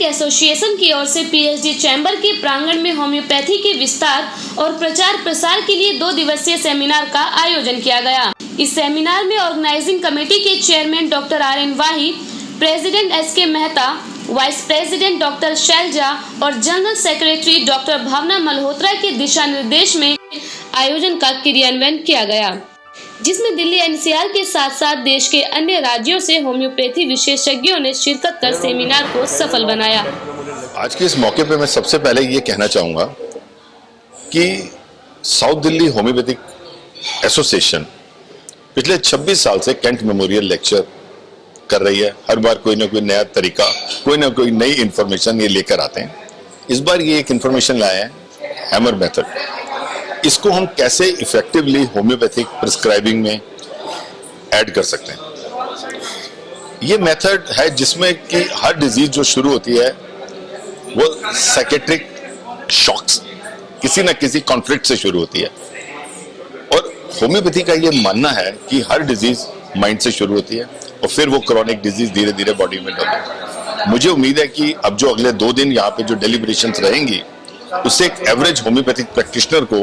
Homeopathic association की ओर से PhD chamber के प्रांगण में होम्योपैथी के विस्तार और प्रचार प्रसार के लिए 2 दिवसीय सेमिनार का आयोजन किया गया। इस सेमिनार में ऑर्गेनाइजिंग कमेटी के chairman doctor RN Wahi, president SK Mehta, vice president doctor Shailaja और general secretary doctor Bhavna Malhotra के दिशा निर्देश में आयोजन का क्रियान्वयन किया गया, जिसमें दिल्ली NCR के साथ साथ देश के अन्य राज्यों से होम्योपैथी विशेषज्ञों ने शिरकत कर सेमिनार को सफल बनाया। आज के इस मौके पे मैं सबसे पहले ये कहना चाहूँगा कि साउथ दिल्ली होम्योपैथिक एसोसिएशन पिछले 26 साल से कैंट मेमोरियल लेक्चर कर रही है। हर बार कोई ना कोई नया तरीका, कोई ना कोई नई इंफॉर्मेशन ये लेकर आते हैं। इस बार ये एक इंफॉर्मेशन लाया है, हैमर मेथड। इसको हम कैसे इफेक्टिवली होम्योपैथिक प्रिस्क्राइबिंग में ऐड कर सकते हैं। ये मेथड है जिसमें कि हर डिजीज जो शुरू होती है वो साइकेट्रिक शॉक्स, किसी न किसी कॉन्फ्लिक्ट से शुरू होती है, और होम्योपैथी का ये मानना है कि हर डिजीज माइंड से शुरू होती है और फिर वो क्रॉनिक डिजीज धीरे धीरे बॉडी में डलती है। मुझे उम्मीद है कि अब जो अगले 2 दिन यहाँ पे जो डेलिब्रेशंस रहेंगी उससे एक एवरेज होम्योपैथिक प्रैक्टिशनर को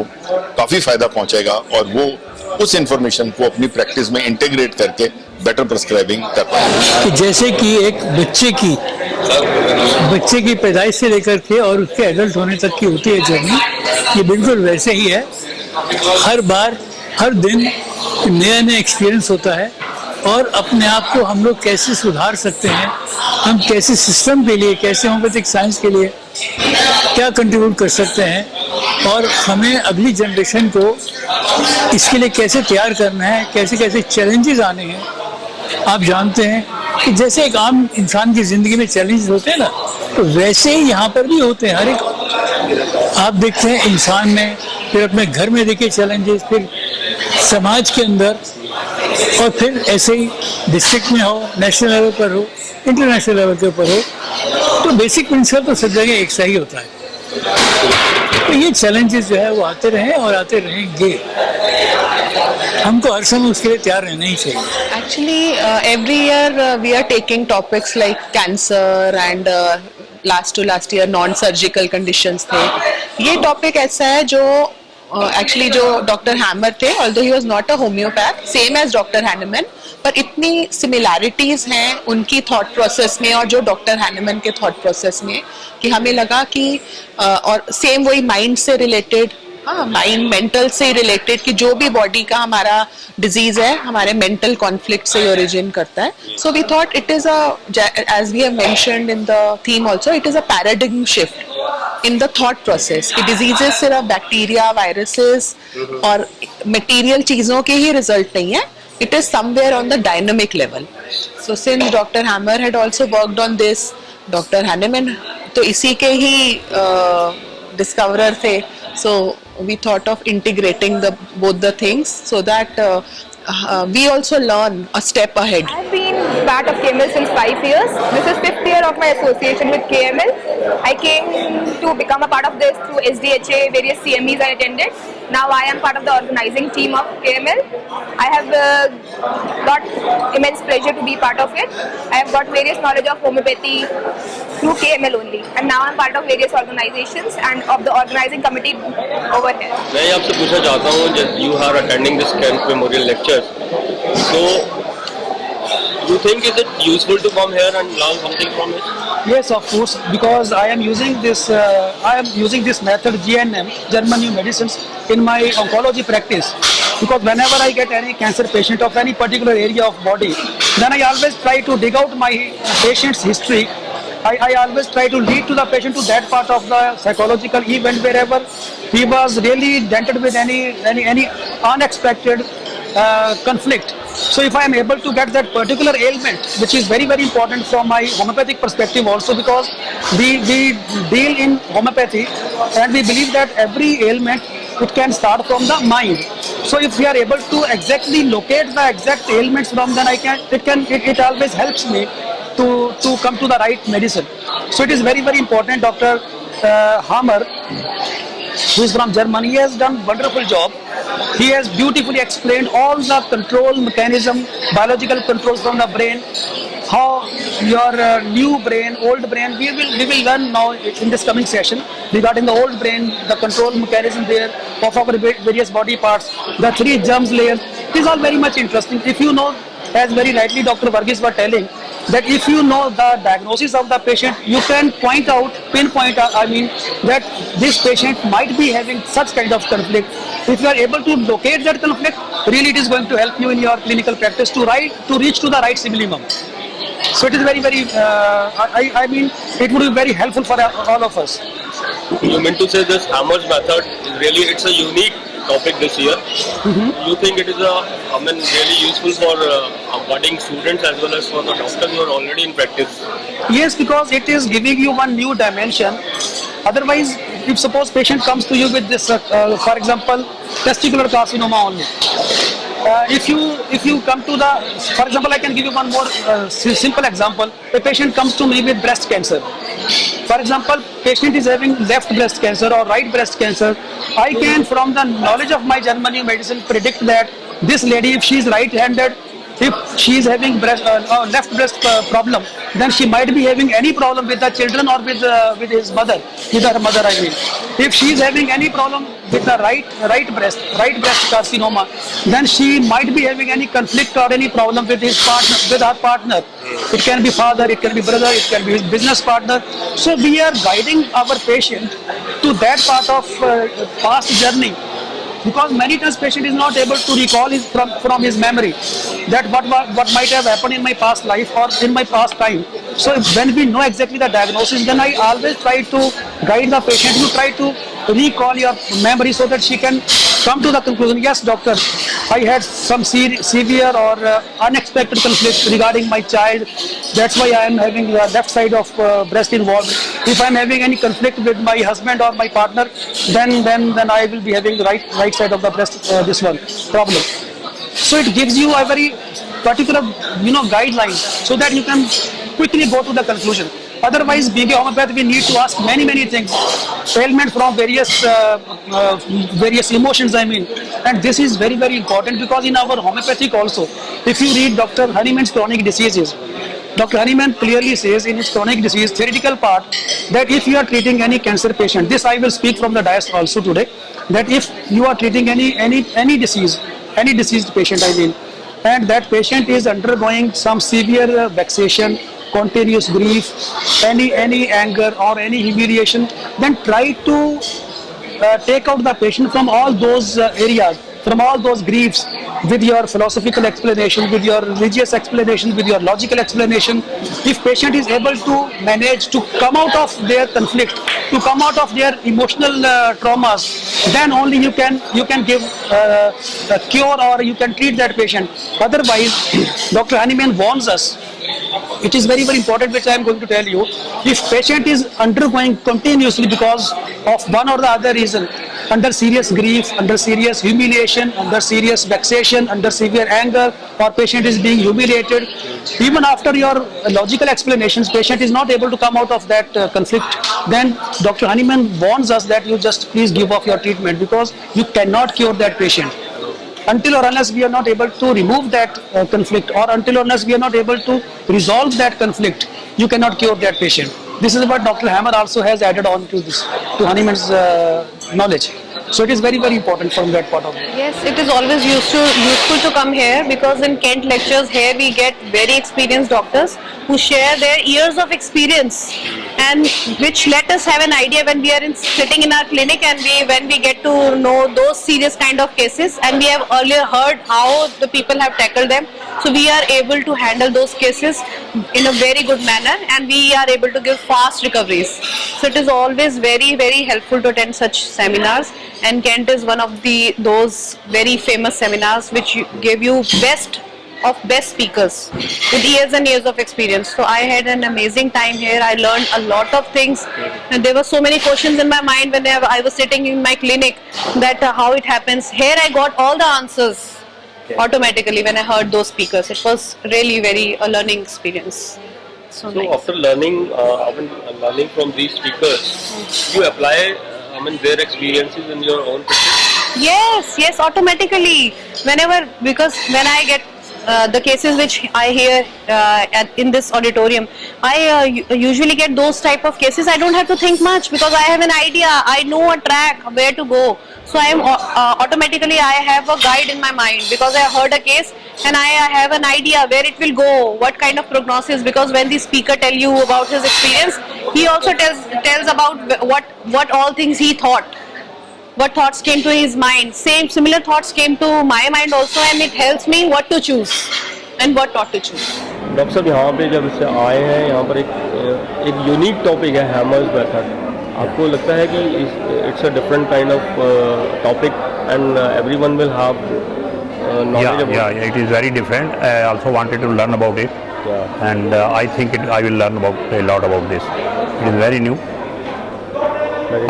काफी फायदा पहुंचेगा और वो उस इंफॉर्मेशन को अपनी प्रैक्टिस में इंटीग्रेट करके बेटर प्रिस्क्राइबिंग कर पाएंगे। कि जैसे कि एक बच्चे की पैदाइश से लेकर के और उसके एडल्ट होने तक की होती है जर्नी, ये बिल्कुल वैसे ही है। हर बार हर दिन नया नया एक्सपीरियंस होता है और अपने आप को हम लोग कैसे सुधार सकते हैं, हम कैसे सिस्टम के लिए, कैसे होम्योपैथिक साइंस के लिए क्या कंट्रीब्यूट कर सकते हैं और हमें अगली जनरेशन को इसके लिए कैसे तैयार करना है, कैसे कैसे चैलेंजेस आने हैं। आप जानते हैं कि जैसे एक आम इंसान की ज़िंदगी में चैलेंजेस होते हैं ना, तो वैसे ही यहाँ पर भी होते हैं। हर एक आप देखते हैं इंसान में, फिर अपने घर में देखिए चैलेंजेस, फिर समाज के अंदर, और फिर ऐसे ही डिस्ट्रिक्ट में हो, नेशनल लेवल पर हो, इंटरनेशनल लेवल के ऊपर हो, तो बेसिक प्रिंसिपल तो सब जगह एक सा ही होता है। तो ये चैलेंजेस जो है वो आते रहे और आते रहेंगे। हमको हर समय उसके लिए तैयार रहना ही चाहिए। Actually, every year we are taking topics like cancer and last year non-surgical conditions थे। ये टॉपिक ऐसा है जो एक्चुअली जो डॉक्टर हैमर थे, although he was not a homeopath, same as doctor Hahnemann, पर इतनी सिमिलैरिटीज हैं उनकी थॉट प्रोसेस में और जो डॉक्टर हैनेमन के थॉट प्रोसेस में कि हमें लगा कि और सेम वही माइंड से रिलेटेड, माइंड मेंटल से रिलेटेड, कि जो भी बॉडी का हमारा डिजीज है हमारे मेंटल कॉन्फ्लिक्ट से ओरिजिन करता है। So we thought it is as we have mentioned in the theme also, it is a paradigm shift in the thought process कि डिजीजेस सिर्फ बैक्टीरिया, वायरसेस और मटेरियल चीजों के ही रिजल्ट नहीं है, it is somewhere on the dynamic level. So since Dr. Hammer had also worked on this, Dr. Hahnemann तो इसी के ही discoverer थे, so we thought of integrating both the things so that we also learn a step ahead. I've been part of KML since 5 years. This is 5th year of my association with KML. I came to become a part of this through SDHA, various CMEs I attended. Now I am part of the organizing team of KML. I have got immense pleasure to be part of it. I have got various knowledge of homeopathy through KML only, and now I'm part of various organizations and of the organizing committee over here. मैं आपसे पूछना चाहता हूँ, जब you are attending this Kent Memorial lectures, so you think is it useful to come here and learn something from it? Yes, of course, because I am using this method GNM, German New Medicines, in my oncology practice. Because whenever I get any cancer patient of any particular area of body, then I always try to dig out my patient's history. I always try to lead to the patient to that part of the psychological event wherever he was really dented with any unexpected conflict. So if I am able to get that particular ailment, which is very, very important from my homeopathic perspective also, because we deal in homeopathy and we believe that every ailment, it can start from the mind. So if we are able to exactly locate the exact ailments from, then it always helps me to come to the right medicine. So it is very, very important. Dr. Hammer, who is from Germany, he has done wonderful job. He has beautifully explained all the control mechanism, biological controls from the brain, how your new brain, old brain, we will learn now in this coming session regarding the old brain, the control mechanism there of our various body parts, the 3 germs layers. It is all very much interesting. If you know, as very rightly Dr. Varghese was telling, that if you know the diagnosis of the patient, you can pinpoint, that this patient might be having such kind of conflict. If you are able to locate that conflict, really it is going to help you in your clinical practice to reach to the right minimum. So it is very, very, it would be very helpful for all of us. You meant to say this Hammer's method is really, it's a unique topic this year. You think it is really useful for budding students as well as for the doctors who are already in practice? Yes, because it is giving you one new dimension. Otherwise, if suppose patient comes to you with this, for example, testicular carcinoma only. If you come to the, for example, I can give you one more simple example. A patient comes to me with breast cancer. For example, patient is having left breast cancer or right breast cancer. I can, from the knowledge of my German medicine, predict that this lady, if she is right-handed, if she is having left breast problem, then she might be having any problem with the children or with her mother. I mean, if she is having any problem with the right breast carcinoma, then she might be having any conflict or any problem with her partner. It can be father, it can be brother, it can be his business partner. So we are guiding our patient to that part of past journey. Because many times patient is not able to recall from his memory that what might have happened in my past life or in my past time. So when we know exactly the diagnosis, then I always try to guide the patient. You try to recall your memory so that she can come to the conclusion, yes doctor, I had some severe or unexpected conflict regarding my child. That's why I am having the left side of breast involved. If I am having any conflict with my husband or my partner, then I will be having the right side of the breast this one problem. So it gives you a very particular guideline so that you can quickly go to the conclusion. Otherwise, being a homeopath, we need to ask many things, ailment from various emotions, and this is very, very important because in our homeopathic also, if you read Dr. Honeyman's chronic diseases, Dr. Honeyman clearly says in his chronic disease theoretical part that if you are treating any cancer patient, this I will speak from the dais also today, that if you are treating any diseased patient, and that patient is undergoing some severe vexation, continuous grief, any anger or any humiliation, then try to take out the patient from all those areas, from all those griefs, with your philosophical explanation, with your religious explanation, with your logical explanation. If patient is able to manage to come out of their conflict, to come out of their emotional traumas, then only you can give a cure or you can treat that patient. Otherwise, Dr. Honeyman warns us. It is very, very important, which I am going to tell you. If patient is undergoing continuously because of one or the other reason, under serious grief, under serious humiliation, under serious vexation, under severe anger, or patient is being humiliated, even after your logical explanations, patient is not able to come out of that conflict, then Dr. Honeyman warns us that you just please give off your treatment because you cannot cure that patient. Until or unless we are not able to remove that conflict, or until or unless we are not able to resolve that conflict, you cannot cure that patient. This is what Dr. Hammer also has added on to this, to Honeyman's knowledge. So it is very, very important from that part of view. Yes, it is always useful to come here because in Kent lectures here we get very experienced doctors who share their years of experience and which let us have an idea when we are sitting in our clinic and when we get to know those serious kind of cases, and we have earlier heard how the people have tackled them. So we are able to handle those cases in a very good manner and we are able to give fast recoveries. So it is always very, very helpful to attend such seminars. And Kent is one of those very famous seminars which give you best of best speakers with years and years of experience. So I had an amazing time here. I learned a lot of things and there were so many questions in my mind when I was sitting in my clinic that how it happens. Here I got all the answers automatically when I heard those speakers. It was really very a learning experience. So nice. After learning from these speakers, you apply their experiences in your own practice? Yes, automatically. Because when I get the cases which I hear in this auditorium, I usually get those type of cases. I don't have to think much because I have an idea. I know a track where to go. So I am automatically I have a guide in my mind because I heard a case and I have an idea where it will go, what kind of prognosis. Because when the speaker tell you about his experience, he also tells about what all things he thought. What thoughts came to his mind, similar thoughts came to my mind also, and it helps me what to choose and what not to choose. Doctor साहब यहाँ पे जब से आए हैं यहाँ पर एक यूनिक टॉपिक है हैमर्स मेथड। आपको लगता है कि it's a different kind of topic and everyone will have knowledge about yeah, it is very different. I also wanted to learn about it, and I think I will learn about a lot about this. It is very new.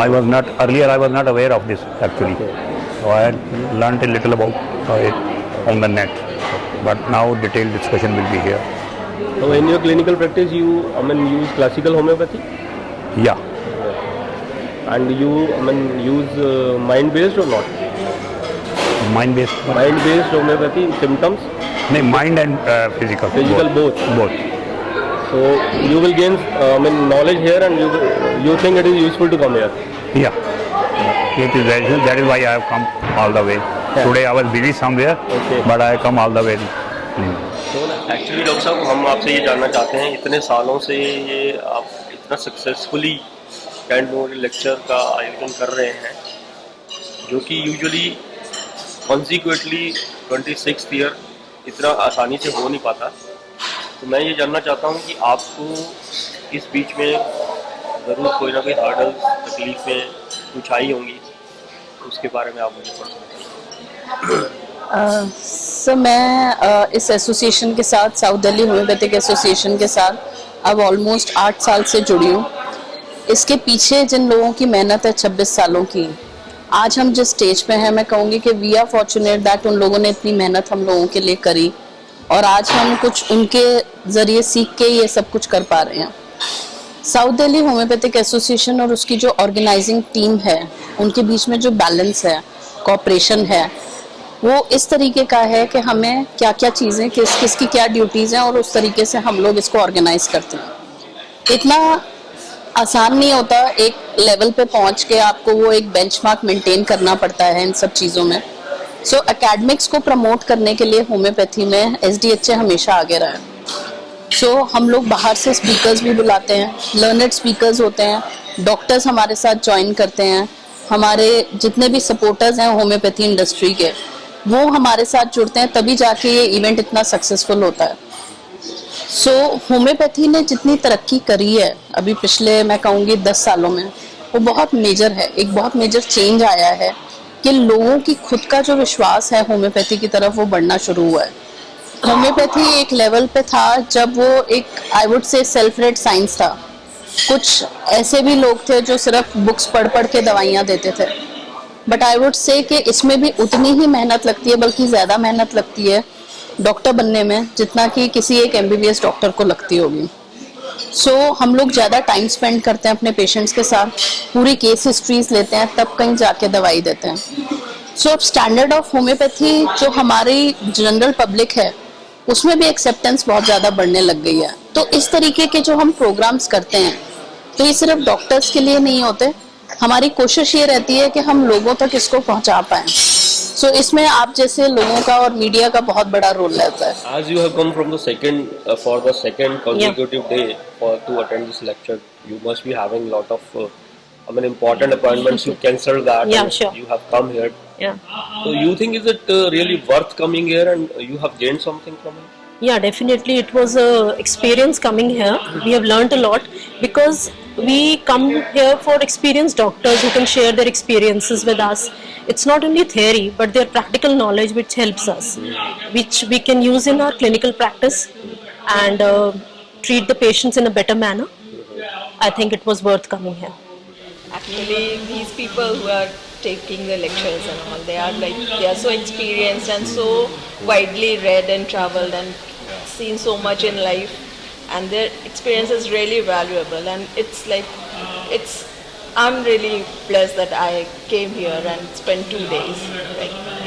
I was not aware of this actually. So I had learnt a little about it on the net, but now detailed discussion will be here. So in your clinical practice, you use classical homeopathy, Yeah, and you use mind-based or not? mind-based. Mind-based homeopathy symptoms. No, mind and physical. Physical both. Both. So you will gain knowledge here, and you think it is useful to come here. Yeah, it is very, that is why I have come all the way. Today I was busy somewhere, but I come all the way. तो actually doctor साहब हम आपसे ये जानना चाहते हैं, इतने सालों से ये आप इतना सक्सेसफुली कैंट मेमोरियल लेक्चर का आयोजन कर रहे हैं, जो कि यूजुअली कॉन्सिक्वेंटली 26th ईयर इतना आसानी से हो नहीं पाता। तो मैं ये जानना चाहता हूँ कि आपको इस बीच में ज़रूर कोई ना कोई हर्डल्स, तकलीफ़ें कुछ आई होंगी, उसके बारे में आप मुझे थोड़ा बताइए। सर मैं इस एसोसिएशन के साथ, साउथ दिल्ली होम्योपैथिक एसोसिएशन के साथ अब ऑलमोस्ट 8 साल से जुड़ी हूँ। इसके पीछे जिन लोगों की मेहनत है 26 सालों की, आज हम जिस स्टेज पे हैं, मैं कहूँगी कि वी आर फॉर्चुनेट दैट उन लोगों ने इतनी मेहनत हम लोगों के लिए करी और आज हम कुछ उनके ज़रिए सीख के ये सब कुछ कर पा रहे हैं। साउथ दिल्ली होम्योपैथिक एसोसिएशन और उसकी जो ऑर्गेनाइजिंग टीम है, उनके बीच में जो बैलेंस है, कोऑपरेशन है, वो इस तरीके का है कि हमें क्या क्या चीज़ें, किसकी क्या ड्यूटीज़ हैं और उस तरीके से हम लोग इसको ऑर्गेनाइज करते हैं। इतना आसान नहीं होता, एक लेवल पे पहुंच के आपको वो एक बेंचमार्क मेंटेन करना पड़ता है इन सब चीज़ों में। सो एकेडमिक्स को प्रमोट करने के लिए होम्योपैथी में SDHA हमेशा आगे रहा है। सो हम लोग बाहर से स्पीकर्स भी बुलाते हैं, लर्नड स्पीकर्स होते हैं, डॉक्टर्स हमारे साथ ज्वाइन करते हैं, हमारे जितने भी सपोर्टर्स हैं होम्योपैथी इंडस्ट्री के, वो हमारे साथ जुड़ते हैं, तभी जाके ये इवेंट इतना सक्सेसफुल होता है। सो होम्योपैथी ने जितनी तरक्की करी है अभी पिछले, मैं कहूँगी 10 सालों में, वो बहुत मेजर है। एक बहुत मेजर चेंज आया है कि लोगों की खुद का जो विश्वास है होम्योपैथी की तरफ, वो बढ़ना शुरू हुआ है। होम्योपैथी एक लेवल पे था जब वो एक, I would say, self red science था। कुछ ऐसे भी लोग थे जो सिर्फ बुक्स पढ़ पढ़ के दवाइयाँ देते थे, बट आई वुड से कि इसमें भी उतनी ही मेहनत लगती है, बल्कि ज़्यादा मेहनत लगती है डॉक्टर बनने में जितना कि किसी एक MBBS डॉक्टर को लगती होगी। सो हम लोग ज़्यादा टाइम स्पेंड करते हैं अपने पेशेंट्स के साथ, पूरी केस हिस्ट्रीज लेते हैं, तब कहीं जाके दवाई देते हैं। सो अब स्टैंडर्ड ऑफ होम्योपैथी जो हमारी जनरल पब्लिक है, उसमें भी एक्सेप्टेंस बहुत ज़्यादा बढ़ने लग गई है। तो इस तरीके के जो हम प्रोग्राम्स करते हैं, तो ये सिर्फ डॉक्टर्स के लिए नहीं होते, हमारी कोशिश ये रहती है कि हम लोगों तक इसको पहुंचा पाएं। सो इसमें आप जैसे लोगों का और मीडिया का बहुत बड़ा रोल रहता है। As you have come from the second consecutive day to attend this lecture, you must be having a lot of important appointments. You cancelled that. Yeah, sure. You have come here. Yeah. So you think is it really worth coming here, and you have gained something from it? Yeah, definitely. It was a experience coming here. We have learnt a lot because we come here for experienced doctors who can share their experiences with us. It's not only theory, but their practical knowledge which helps us, which we can use in our clinical practice and treat the patients in a better manner. I think it was worth coming here. Actually, these people who are taking the lectures and all, they are so experienced and so widely read and traveled and seen so much in life, and their experience is really valuable, and it's I'm really blessed that I came here and spent 2 days.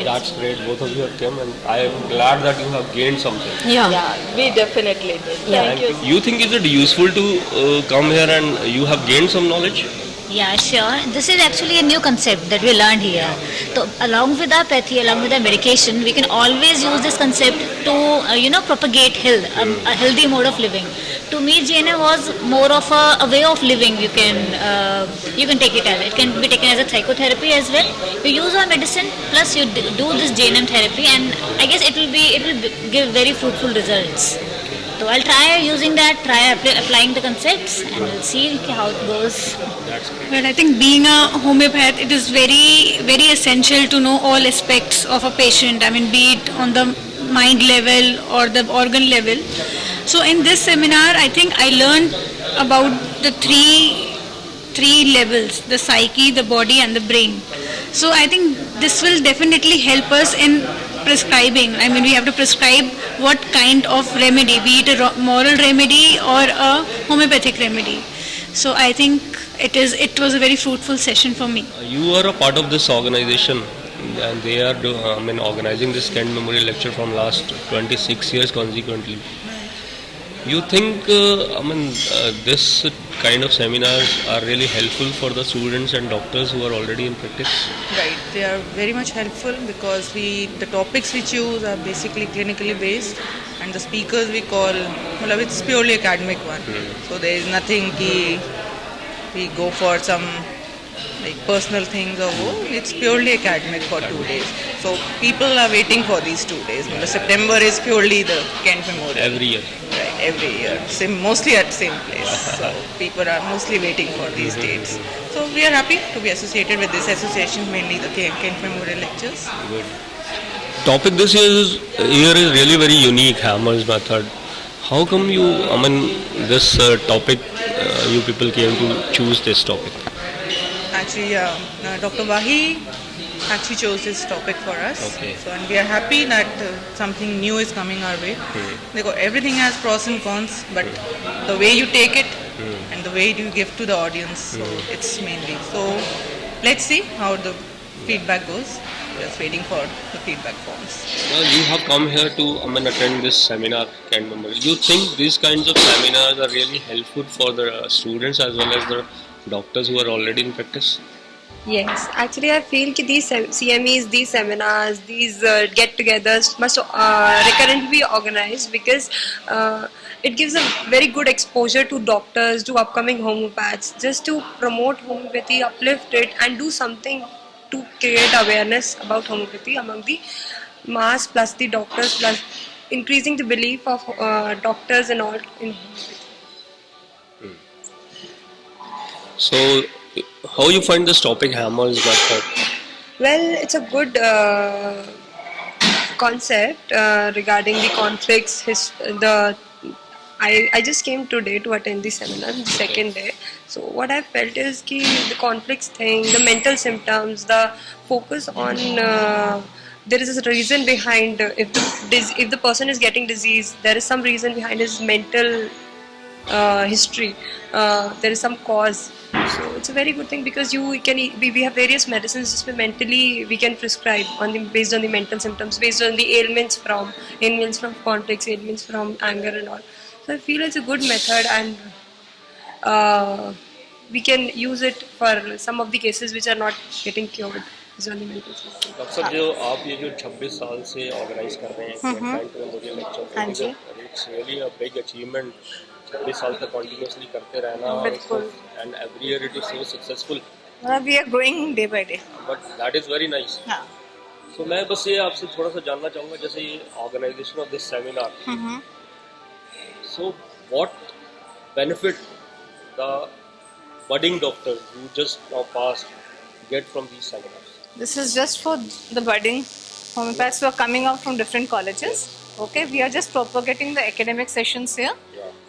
That's great. Both of you have come, and I am glad that you have gained something. Yeah, we definitely did. Thank you. You think is it useful to come here and you have gained some knowledge? Yeah, sure. This is actually a new concept that we learned here. So, along with our pathy, along with our medication, we can always use this concept to, propagate health, a healthy mode of living. To me, JNM was more of a way of living. You can take it as it can be taken as a psychotherapy as well. You use our medicine plus you do this JNM therapy, and I guess it will give very fruitful results. So I'll try using that, applying the concepts, and we'll see how it goes. Well, I think being a homeopath, it is very, very essential to know all aspects of a patient. I mean, be it on the mind level or the organ level. So in this seminar, I think I learned about the three levels: the psyche, the body, and the brain. So I think this will definitely help us in prescribing. I mean, we have to prescribe what kind of remedy, be it a moral remedy or a homeopathic remedy. So I think it was a very fruitful session for me. You are a part of this organization, and they are organizing this Kent Memorial Lecture from last 26 years consequently. You think this kind of seminars are really helpful for the students and doctors who are already in practice? Right, they are very much helpful because the topics we choose are basically clinically based, and the speakers we call, it's purely academic one. So there is nothing we go for some personal things or it's purely academic for 2 days. So people are waiting for these 2 days. September is purely the Kent Memorial. Every year. Right, every year. Mostly at the same place. So people are mostly waiting for these dates. So we are happy to be associated with this association, mainly the Kent Memorial Lectures. Good. Topic this year is really very unique, Hammer's method. How come this topic, you people came to choose this topic? Actually, Dr. Wahi actually chose this topic for us. Okay. So, and we are happy that something new is coming our way. Everything has pros and cons, but the way you take it and the way you give to the audience, so it's mainly. So, let's see how the feedback goes. Just waiting for the feedback forms. Well, you have come here to attend this seminar, Kent Memorial. You think these kinds of seminars are really helpful for the students as well as the doctors who are already in practice? Yes, actually I feel that these CMEs, these seminars, these get-togethers must recurrently be organized because it gives a very good exposure to doctors, to upcoming homeopaths, just to promote homeopathy, uplift it, and do something to create awareness about homeopathy among the mass plus the doctors, plus increasing the belief of doctors and all in homeopathy. So, how you find this topic, Hammer's method? Well, it's a good concept regarding the conflicts. I just came today to attend the seminar, the second day. So what I felt is the conflicts thing, the mental symptoms, the focus on there is a reason behind if the person is getting disease, there is some reason behind his mental history. There is some cause. So it's a very good thing because we have various medicines just mentally we can prescribe based on the mental symptoms, based on the ailments from conflicts, ailments from anger and all. So I feel it's a good method and we can use it for some of the cases which are not getting cured. Doctor साहब जो आप ये जो 26 साल से organise कर रहे हैं Kent memorial lecture, it's really a big achievement. 26 साल तक कंटिन्यूअसली करते रहना and every year it is so successful. We are growing day by day, but that is very nice. So मैं बस ये आपसे थोड़ा सा जानना चाहूँगा, जैसे ये organisation of this seminar, so what benefit the budding doctors who just now passed get from these seminars? This is just for the budding homeopaths who are coming out from different colleges. Okay, we are just propagating the academic sessions here,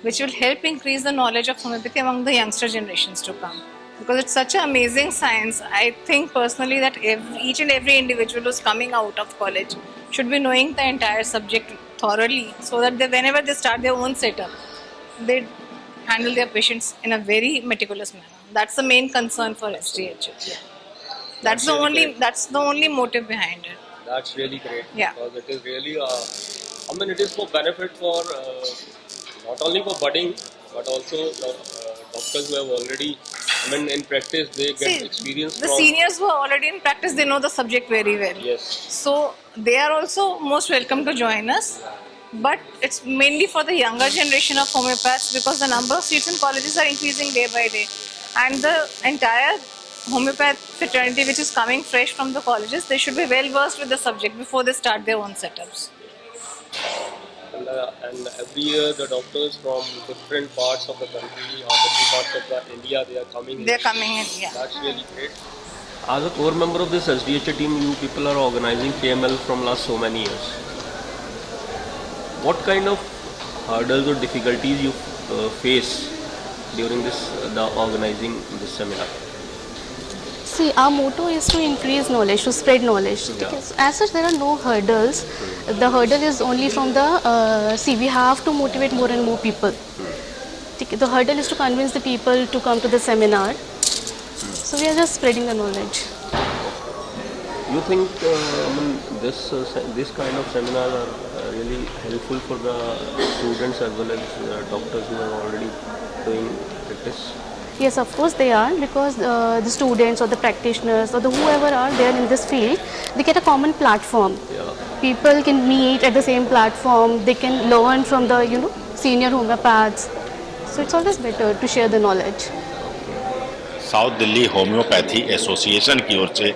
which will help increase the knowledge of homeopathy among the youngster generations to come. Because it's such an amazing science. I think personally that each and every individual who's coming out of college should be knowing the entire subject thoroughly, so that whenever they start their own setup, they handle their patients in a very meticulous manner. That's the main concern for SDHA. Yeah. That's the only motive behind it. That's really great. Yeah. Because it is really, it is for benefit for not only for budding, but also doctors who have already, in practice, they get experience The from. seniors who are already in practice, they know the subject very well. Yes. So they are also most welcome to join us. But it's mainly for the younger generation of homeopaths because the number of seats in colleges are increasing day by day. And the entire homeopath fraternity which is coming fresh from the colleges, they should be well versed with the subject before they start their own setups. And every year the doctors from different parts of the country or different parts of the India, they are coming in. They're coming in, yeah. That's really great. As a core member of this SDHA team, you people are organizing KML from last so many years. What kind of hurdles or difficulties you face during the organizing this seminar? See, our motto is to increase knowledge, to spread knowledge. Yeah. As such, there are no hurdles. The hurdle is only from the, we have to motivate more and more people. The hurdle is to convince the people to come to the seminar. So we are just spreading the knowledge. You think this kind of seminars are really helpful for the students as well as doctors who are already doing practice? Yes, of course they are, because the students or the practitioners or whoever are there in this field, they get a common platform. Yeah. People can meet at the same platform. They can learn from the senior homeopaths. So it's always better to share the knowledge. South Delhi homeopathy association की ओर से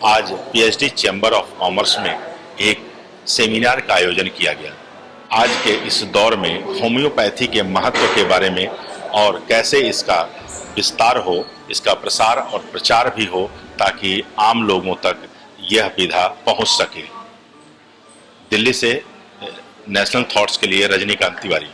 आज PhD chamber of commerce में एक seminar का आयोजन किया गया। आज के इस दौर में होम्योपैथी के महत्व के बारे में और कैसे इसका विस्तार हो, इसका प्रसार और प्रचार भी हो ताकि आम लोगों तक यह विधा पहुंच सके। दिल्ली से नेशनल थॉट्स के लिए रजनीकांत तिवारी।